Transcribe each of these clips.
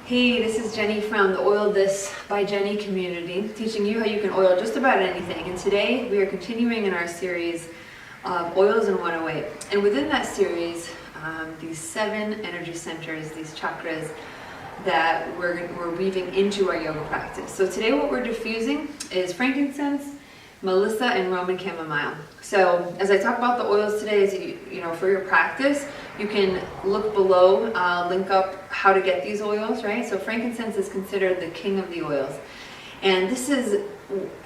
Hey, this is Jenny from the Oil This by Jenny community, teaching you how you can oil just about anything. And today we are continuing in our series of Oils in 108. And within that series, these 7 energy centers, these chakras that we're weaving into our yoga practice. So today what we're diffusing is frankincense, Melissa, and Roman chamomile. So as I talk about the oils today, as you know, for your practice, you can look below, link up how to get these oils, right? So frankincense is considered the king of the oils. And this is,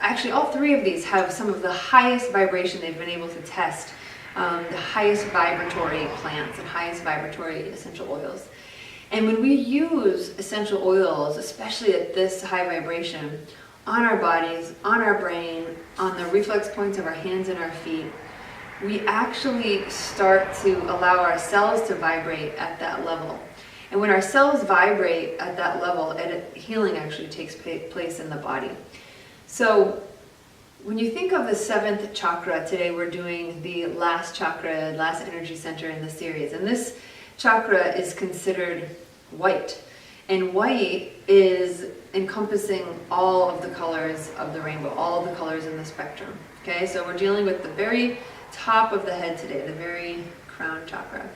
actually all 3 of these have some of the highest vibration they've been able to test, the highest vibratory plants and highest vibratory essential oils. And when we use essential oils, especially at this high vibration, on our bodies, on our brain, on the reflex points of our hands and our feet, we actually start to allow our cells to vibrate at that level. And when our cells vibrate at that level, healing actually takes place in the body. So when you think of the 7th chakra, today we're doing the last chakra, last energy center in the series. And this chakra is considered white. And white is encompassing all of the colors of the rainbow, all of the colors in the spectrum. Okay, so we're dealing with the very top of the head today, the very crown chakra.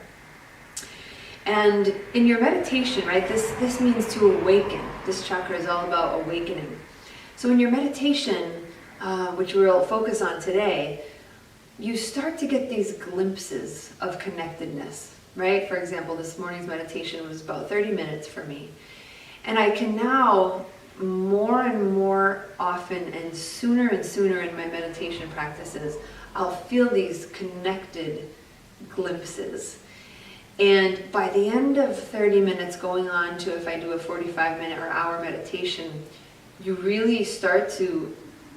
And in your meditation, right, this means to awaken. This chakra is all about awakening. So in your meditation, which we'll focus on today, you start to get these glimpses of connectedness, right? For example, this morning's meditation was about 30 minutes for me. And I can now, more and more often and sooner in my meditation practices, I'll feel these connected glimpses. And by the end of 30 minutes going on to, if I do a 45-minute or hour meditation, you really start to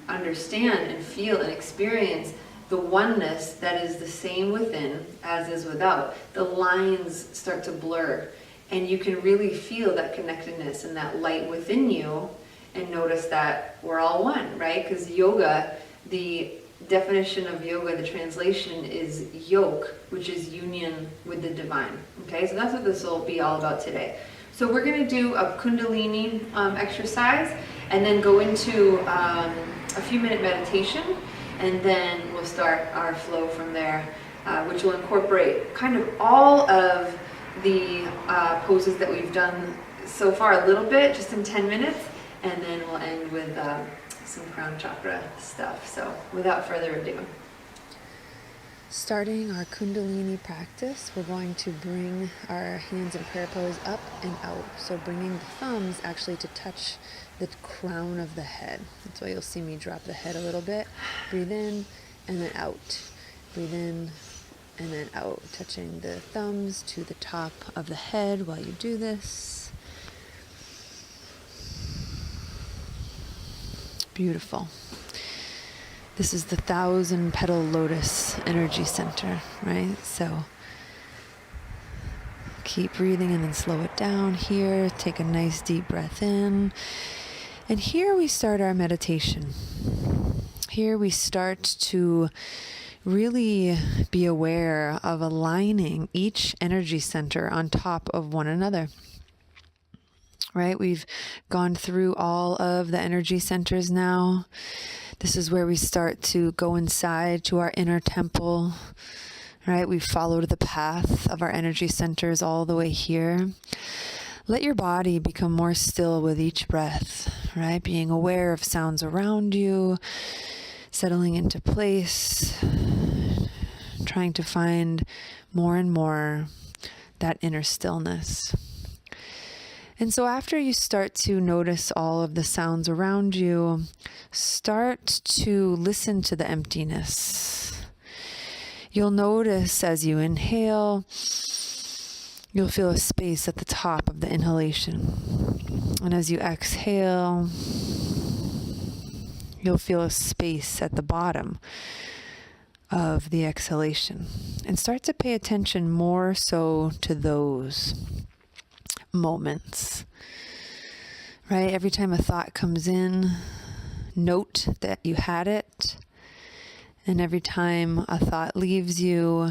understand and feel and experience the oneness that is the same within as is without. The lines start to blur, and you can really feel that connectedness and that light within you, and notice that we're all one, right? Because yoga, the definition of yoga, the translation is yoke, which is union with the divine. Okay, so that's what this will be all about today. So we're going to do a Kundalini exercise, and then go into a few-minute meditation, and then we'll start our flow from there, which will incorporate kind of all of the poses that we've done so far a little bit, just in 10 minutes, and then we'll end with some crown chakra stuff. So without further ado, starting our Kundalini practice, we're going to bring our hands in prayer pose up and out. So bringing the thumbs actually to touch the crown of the head. That's why you'll see me drop the head a little bit. Breathe in and then out. Breathe in and then out, touching the thumbs to the top of the head while you do this. Beautiful. This is the 1,000-petal lotus energy center, right? So keep breathing and then slow it down here. Take a nice deep breath in. And here we start our meditation. Here we start to really be aware of aligning each energy center on top of one another. Right? We've gone through all of the energy centers now. This is where we start to go inside to our inner temple. Right? We've followed the path of our energy centers all the way here. Let your body become more still with each breath, right? Being aware of sounds around you, settling into place, trying to find more and more that inner stillness. And so after you start to notice all of the sounds around you, start to listen to the emptiness. You'll notice as you inhale, you'll feel a space at the top of the inhalation. And as you exhale, you'll feel a space at the bottom of the exhalation. And start to pay attention more so to those moments, right? Every time a thought comes in, note that you had it. And every time a thought leaves you,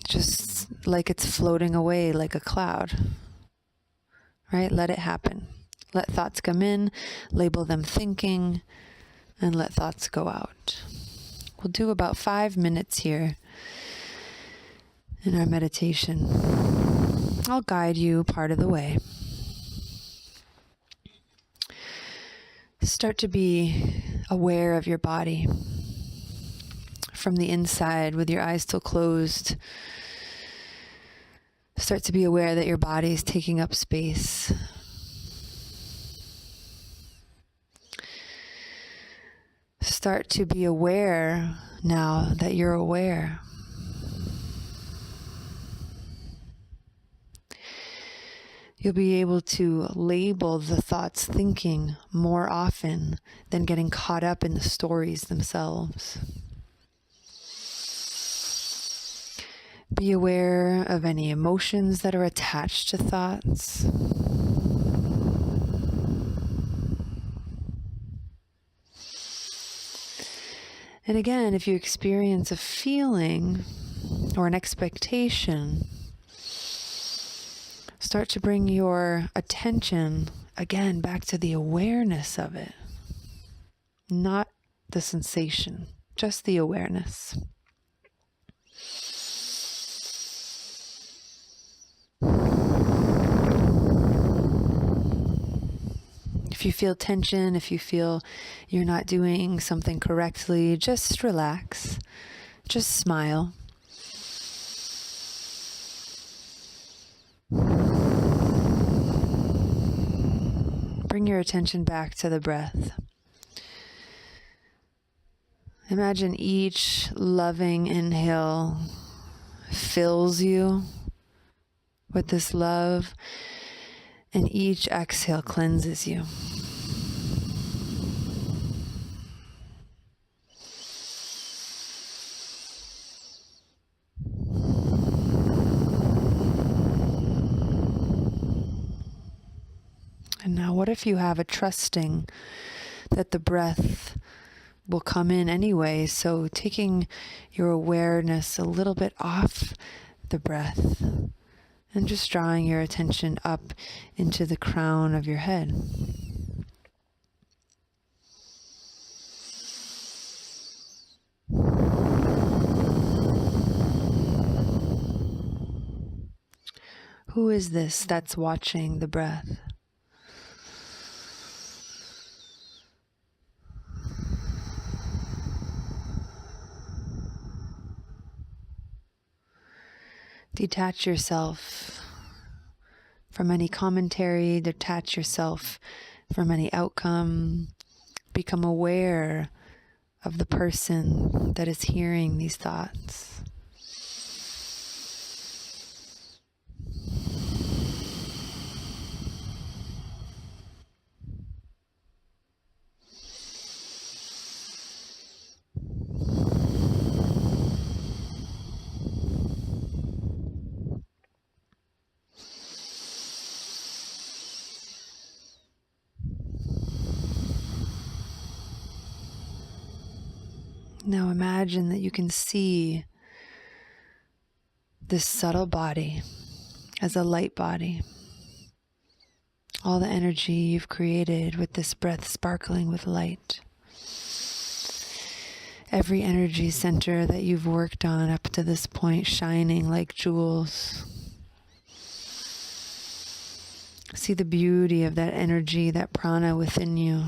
just just like it's floating away like a cloud, right? Let it happen. Let thoughts come in, label them thinking, and let thoughts go out. We'll do about 5 minutes here in our meditation. I'll guide you part of the way. Start to be aware of your body from the inside with your eyes still closed. Start to be aware that your body is taking up space. Start to be aware now that you're aware. You'll be able to label the thoughts thinking more often than getting caught up in the stories themselves. Be aware of any emotions that are attached to thoughts. And again, if you experience a feeling or an expectation, start to bring your attention again back to the awareness of it, not the sensation, just the awareness. If you feel tension, if you feel you're not doing something correctly, just relax, just smile. Bring your attention back to the breath. Imagine each loving inhale fills you with this love, and each exhale cleanses you. And now what if you have a trusting that the breath will come in anyway, so taking your awareness a little bit off the breath and just drawing your attention up into the crown of your head. Who is this that's watching the breath? Detach yourself from any commentary, detach yourself from any outcome. Become aware of the person that is hearing these thoughts. Now imagine that you can see this subtle body as a light body. All the energy you've created with this breath sparkling with light. Every energy center that you've worked on up to this point shining like jewels. See the beauty of that energy, that prana within you,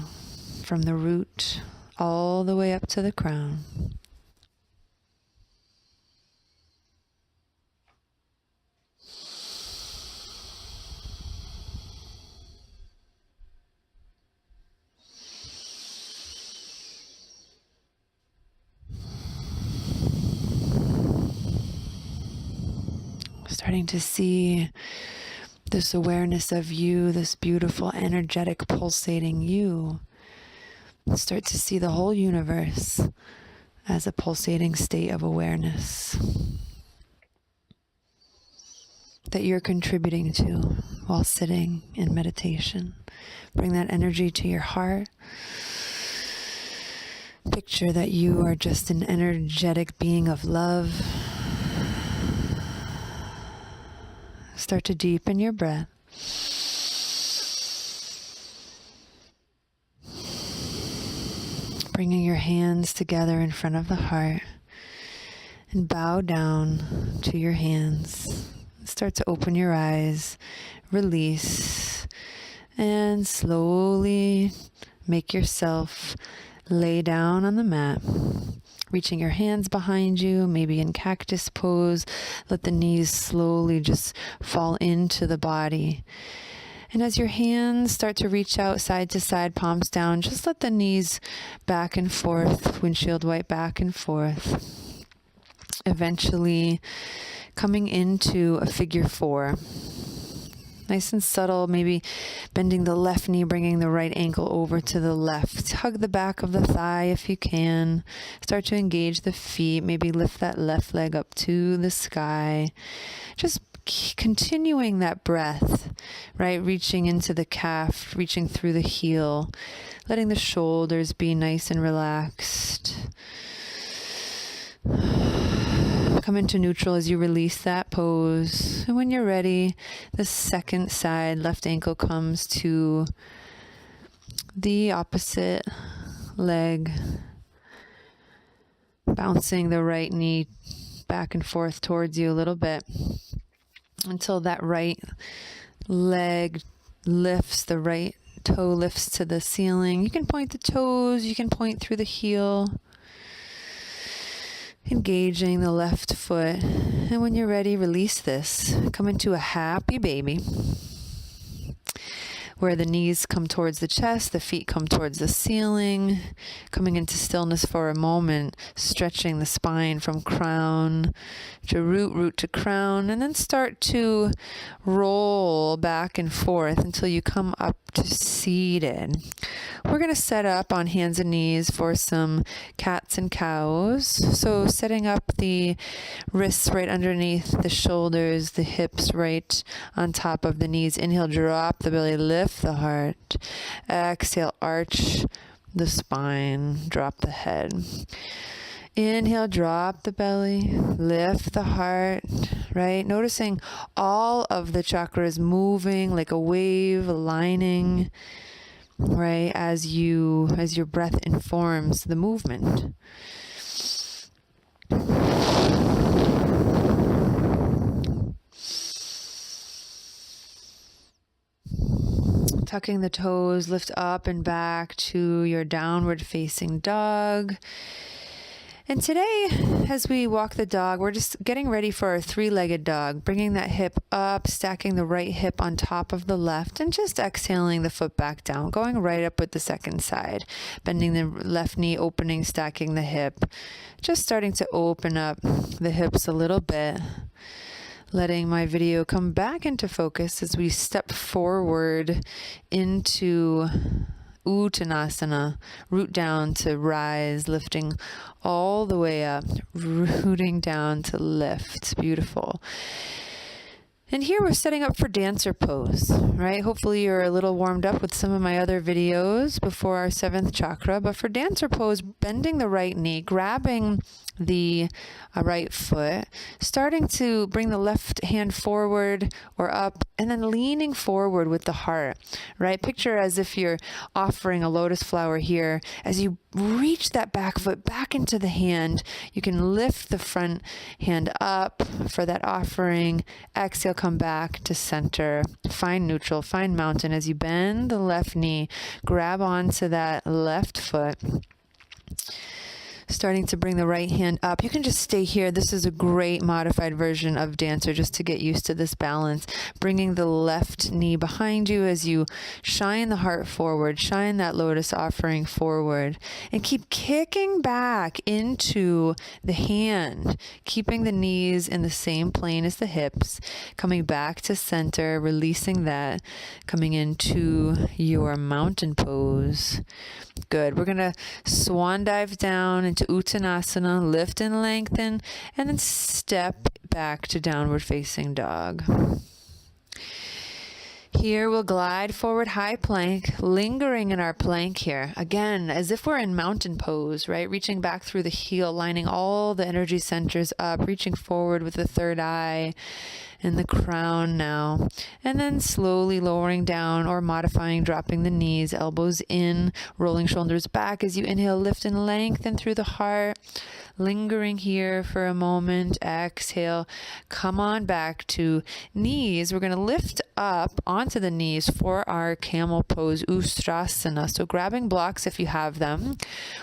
from the root all the way up to the crown. Starting to see this awareness of you, this beautiful, energetic, pulsating you. Start to see the whole universe as a pulsating state of awareness that you're contributing to while sitting in meditation. Bring that energy to your heart. Picture that you are just an energetic being of love. Start to deepen your breath. Bringing your hands together in front of the heart and bow down to your hands. Start to open your eyes, release, and slowly make yourself lay down on the mat. Reaching your hands behind you, maybe in cactus pose. Let the knees slowly just fall into the body. And as your hands start to reach out side to side, palms down, just let the knees back and forth, windshield wipe back and forth. Eventually coming into a figure 4. Nice and subtle, maybe bending the left knee, bringing the right ankle over to the left. Hug the back of the thigh if you can. Start to engage the feet. Maybe lift that left leg up to the sky. Just continuing that breath, right? Reaching into the calf, reaching through the heel, letting the shoulders be nice and relaxed. Come into neutral as you release that pose. And when you're ready, the second side, left ankle comes to the opposite leg, bouncing the right knee back and forth towards you a little bit until that right leg lifts, the right toe lifts to the ceiling. You can point the toes, you can point through the heel. Engaging the left foot. And when you're ready, release this. Come into a happy baby, where the knees come towards the chest, the feet come towards the ceiling. Coming into stillness for a moment, stretching the spine from crown to root, root to crown, and then start to roll back and forth until you come up to seated. We're going to set up on hands and knees for some cats and cows. So setting up the wrists right underneath the shoulders, the hips right on top of the knees. Inhale, drop the belly, lift the heart. Exhale, arch the spine, drop the head. Inhale, drop the belly, lift the heart, right? Noticing all of the chakras moving like a wave, aligning, right? As your breath informs the movement. Tucking the toes, lift up and back to your downward facing dog. And today, as we walk the dog, we're just getting ready for our 3-legged dog, bringing that hip up, stacking the right hip on top of the left, and just exhaling the foot back down, going right up with the second side, bending the left knee, opening, stacking the hip, just starting to open up the hips a little bit, letting my video come back into focus as we step forward into Uttanasana, root down to rise, lifting all the way up, rooting down to lift. Beautiful. And here we're setting up for dancer pose, right? Hopefully you're a little warmed up with some of my other videos before our 7th chakra. But for dancer pose, bending the right knee, grabbing the right foot, starting to bring the left hand forward or up, and then leaning forward with the heart, right? Picture as if you're offering a lotus flower here. As you reach that back foot back into the hand, you can lift the front hand up for that offering. Exhale, come back to center. Find neutral, find mountain. As you bend the left knee, grab onto that left foot. Starting to bring the right hand up. You can just stay here. This is a great modified version of dancer just to get used to this balance. Bringing the left knee behind you as you shine the heart forward, shine that lotus offering forward, and keep kicking back into the hand, keeping the knees in the same plane as the hips, coming back to center, releasing that, coming into your mountain pose. Good. We're going to swan dive down into Uttanasana, lift and lengthen, and then step back to downward facing dog. Here we'll glide forward high plank, lingering in our plank here. Again, as if we're in mountain pose, right? Reaching back through the heel, lining all the energy centers up, reaching forward with the third eye and the crown now. And then slowly lowering down or modifying, dropping the knees, elbows in, rolling shoulders back as you inhale, lift and lengthen through the heart. Lingering here for a moment. Exhale. Come on back to knees. We're going to lift up onto the knees for our camel pose, Ustrasana. So grabbing blocks if you have them.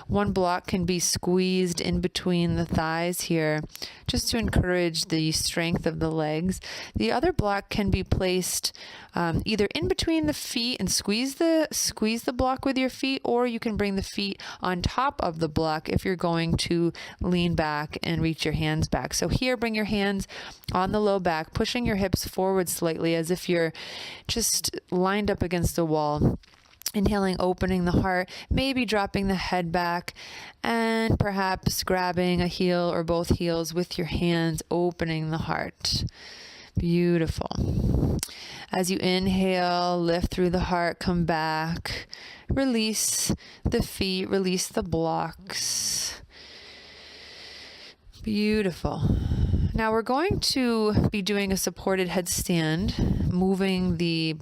One block can be squeezed in between the thighs here, just to encourage the strength of the legs. The other block can be placed either in between the feet and squeeze the block with your feet, or you can bring the feet on top of the block if you're going to lean back and reach your hands back. So here, bring your hands on the low back, pushing your hips forward slightly as if you're just lined up against a wall. Inhaling, opening the heart, maybe dropping the head back, and perhaps grabbing a heel or both heels with your hands, opening the heart. Beautiful. As you inhale, lift through the heart, come back, release the feet, release the blocks. Beautiful. Now we're going to be doing a supported headstand, moving the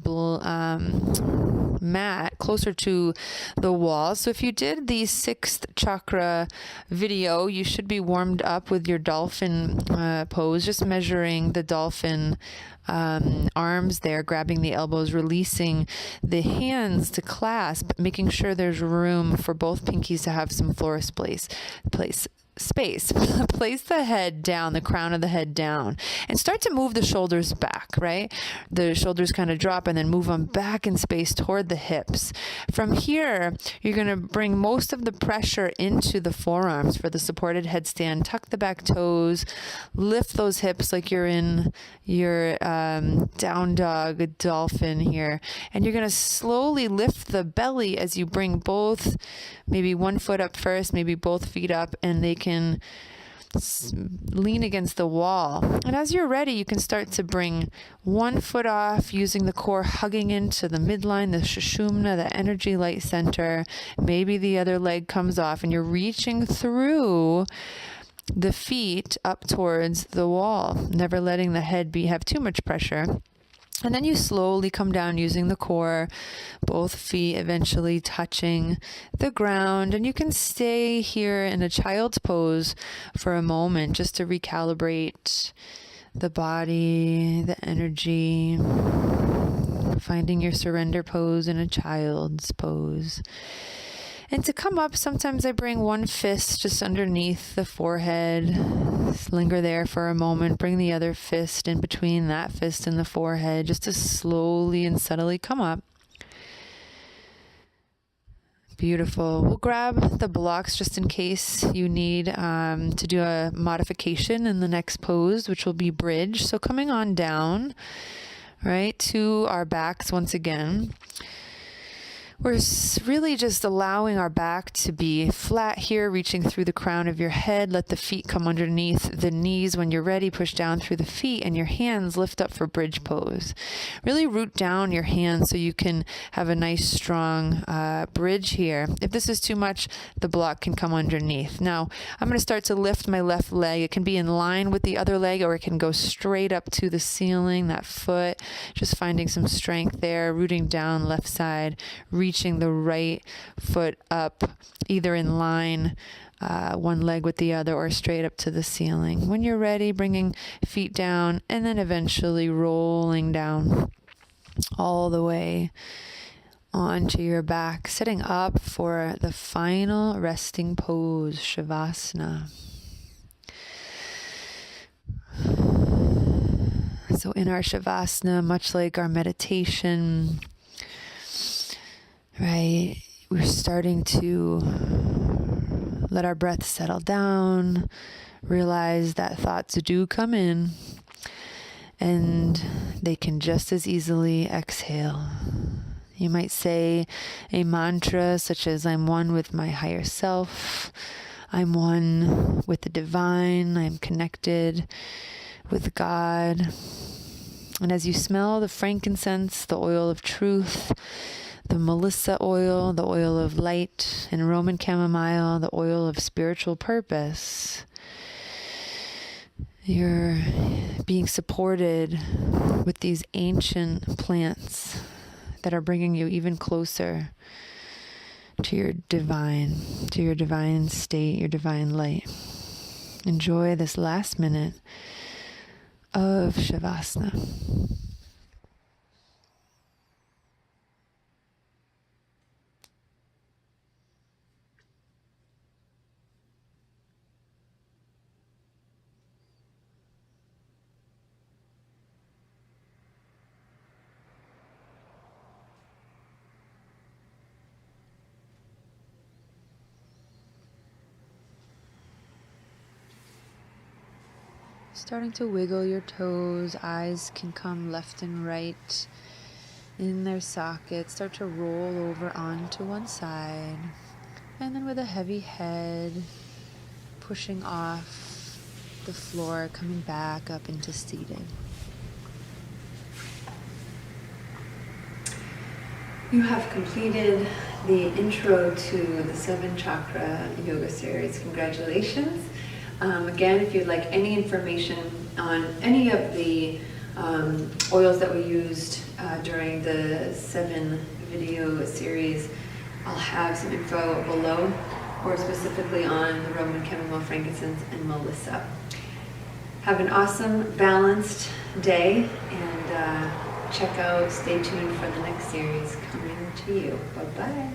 mat closer to the wall. So if you did the 6th chakra video, you should be warmed up with your dolphin pose, just measuring the dolphin arms there, grabbing the elbows, releasing the hands to clasp, making sure there's room for both pinkies to have some floor space. Place the head down, the crown of the head down, and start to move the shoulders back, right? The shoulders kind of drop and then move them back in space toward the hips. From here, you're going to bring most of the pressure into the forearms for the supported headstand. Tuck the back toes, lift those hips like you're in your down dog dolphin here. And you're going to slowly lift the belly as you bring both, maybe one foot up first, maybe both feet up, and they can lean against the wall. And as you're ready, you can start to bring one foot off, using the core hugging into the midline, the Sushumna, the energy light center. Maybe the other leg comes off and you're reaching through the feet up towards the wall, never letting the head have too much pressure. And then you slowly come down using the core, both feet eventually touching the ground. And you can stay here in a child's pose for a moment just to recalibrate the body, the energy, finding your surrender pose in a child's pose. And to come up, sometimes I bring one fist just underneath the forehead. Linger there for a moment. Bring the other fist in between that fist and the forehead, just to slowly and subtly come up. Beautiful. We'll grab the blocks just in case you need to do a modification in the next pose, which will be bridge. So coming on down, right, to our backs once again. We're really just allowing our back to be flat here, reaching through the crown of your head. Let the feet come underneath the knees. When you're ready, push down through the feet and your hands lift up for bridge pose. Really root down your hands so you can have a nice strong bridge here. If this is too much, the block can come underneath. Now, I'm going to start to lift my left leg. It can be in line with the other leg, or it can go straight up to the ceiling, that foot. Just finding some strength there, rooting down left side, reaching the right foot up, either in line, one leg with the other, or straight up to the ceiling. When you're ready, bringing feet down and then eventually rolling down all the way onto your back, sitting up for the final resting pose, Shavasana. So in our Shavasana, much like our meditation, right, we're starting to let our breath settle down, realize that thoughts do come in, and they can just as easily exhale. You might say a mantra such as, I'm one with my higher self, I'm one with the divine, I'm connected with God, And as you smell the frankincense, the oil of truth, the melissa oil, the oil of light, and Roman chamomile, the oil of spiritual purpose, you're being supported with these ancient plants that are bringing you even closer to your divine state, your divine light. Enjoy this last minute of Shavasana. Starting to wiggle your toes, eyes can come left and right in their sockets. Start to roll over onto one side. And then with a heavy head, pushing off the floor, coming back up into seated. You have completed the intro to the 7 chakra yoga series. Congratulations. Again, if you'd like any information on any of the oils that we used during the 7 video series, I'll have some info below, or specifically on the Roman chamomile, frankincense, and melissa. Have an awesome, balanced day, and stay tuned for the next series coming to you. Bye-bye.